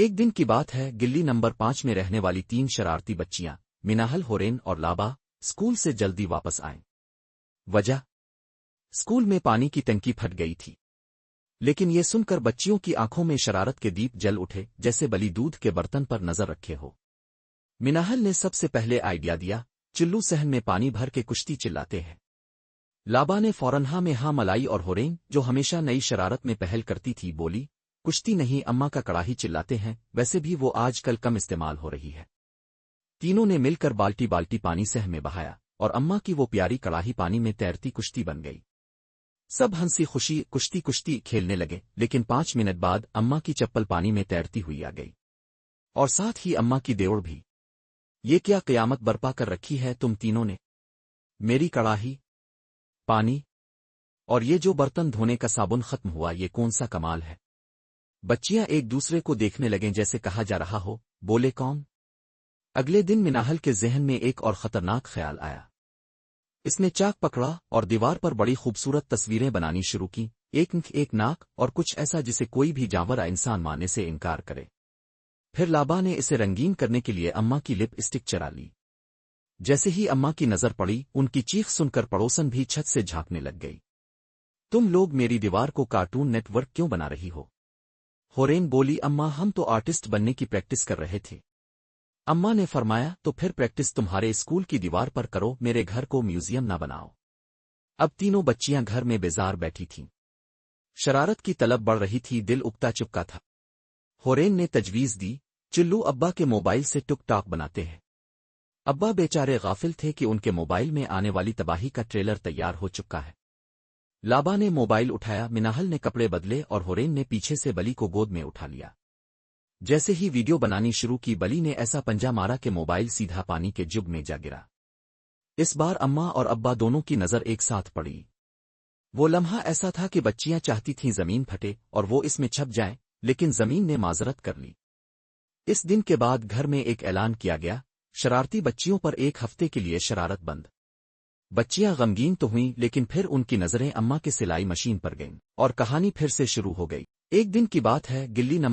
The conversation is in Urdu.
ایک دن کی بات ہے، گلی نمبر 5 میں رہنے والی 3 شرارتی بچیاں مناہل، ہورین اور لابا اسکول سے جلدی واپس آئیں۔ وجہ؟ اسکول میں پانی کی ٹنکی پھٹ گئی تھی، لیکن یہ سن کر بچیوں کی آنکھوں میں شرارت کے دیپ جل اٹھے جیسے بلی دودھ کے برتن پر نظر رکھے ہو۔ مناہل نے سب سے پہلے آئیڈیا دیا، چلو صحن میں پانی بھر کے کشتی چلاتے ہیں۔ لابا نے فوراً ہاں میں ہاں ملائی اور ہورین، جو ہمیشہ نئی شرارت میں پہل کرتی تھی، بولی، کشتی نہیں اماں کا کڑاہی چلاتے ہیں، ویسے بھی وہ آج کل کم استعمال ہو رہی ہے۔ تینوں نے مل کر بالٹی بالٹی پانی صحن میں بہایا اور اماں کی وہ پیاری کڑاہی پانی میں تیرتی کشتی بن گئی۔ سب ہنسی خوشی کشتی کشتی کھیلنے لگے، لیکن 5 منٹ بعد اماں کی چپل پانی میں تیرتی ہوئی آ گئی، اور ساتھ ہی اماں کی دیوڑ بھی۔ یہ کیا قیامت برپا کر رکھی ہے تم تینوں نے؟ میری کڑاہی، پانی، اور یہ جو برتن دھونے کا صابن ختم ہوا، یہ کون سا کمال ہے؟ بچیاں ایک دوسرے کو دیکھنے لگیں جیسے کہا جا رہا ہو، بولے کون؟ اگلے دن مناہل کے ذہن میں ایک اور خطرناک خیال آیا۔ اس نے چاک پکڑا اور دیوار پر بڑی خوبصورت تصویریں بنانی شروع کی، ایک ناک اور کچھ ایسا جسے کوئی بھی جانور یا انسان ماننے سے انکار کرے۔ پھر لابا نے اسے رنگین کرنے کے لیے اماں کی لپ اسٹک چرا لی۔ جیسے ہی اماں کی نظر پڑی، ان کی چیخ سن کر پڑوسن بھی چھت سے جھانکنے لگ گئی۔ تم لوگ میری دیوار کو کارٹون نیٹ ورک کیوں بنا رہی ہو؟ ہورین بولی، اماں ہم تو آرٹسٹ بننے کی پریکٹس کر رہے تھے۔ اماں نے فرمایا، تو پھر پریکٹس تمہارے اسکول کی دیوار پر کرو، میرے گھر کو میوزیم نہ بناؤ۔ اب تینوں بچیاں گھر میں بیزار بیٹھی تھیں، شرارت کی طلب بڑھ رہی تھی، دل اکتا چپکا تھا۔ ہورین نے تجویز دی، چلو ابا کے موبائل سے ٹک ٹاک بناتے ہیں۔ ابا بیچارے غافل تھے کہ ان کے موبائل میں آنے والی تباہی کا ٹریلر تیار ہو چکا ہے۔ لابا نے موبائل اٹھایا، مناہل نے کپڑے بدلے اور ہورین نے پیچھے سے بلی کو گود میں اٹھا لیا۔ جیسے ہی ویڈیو بنانی شروع کی، بلی نے ایسا پنجا مارا کہ موبائل سیدھا پانی کے جگ میں جا گرا۔ اس بار اماں اور ابا دونوں کی نظر ایک ساتھ پڑی۔ وہ لمحہ ایسا تھا کہ بچیاں چاہتی تھیں زمین پھٹے اور وہ اس میں چھپ جائیں، لیکن زمین نے معذرت کر لی۔ اس دن کے بعد گھر میں ایک اعلان کیا گیا، شرارتی بچیوں پر 1 ہفتے کے لیے شرارت بند۔ بچیاں غمگین تو ہوئیں، لیکن پھر ان کی نظریں اماں کے سلائی مشین پر گئیں اور کہانی پھر سے شروع ہو گئی۔ ایک دن کی بات ہے، گلی نمبر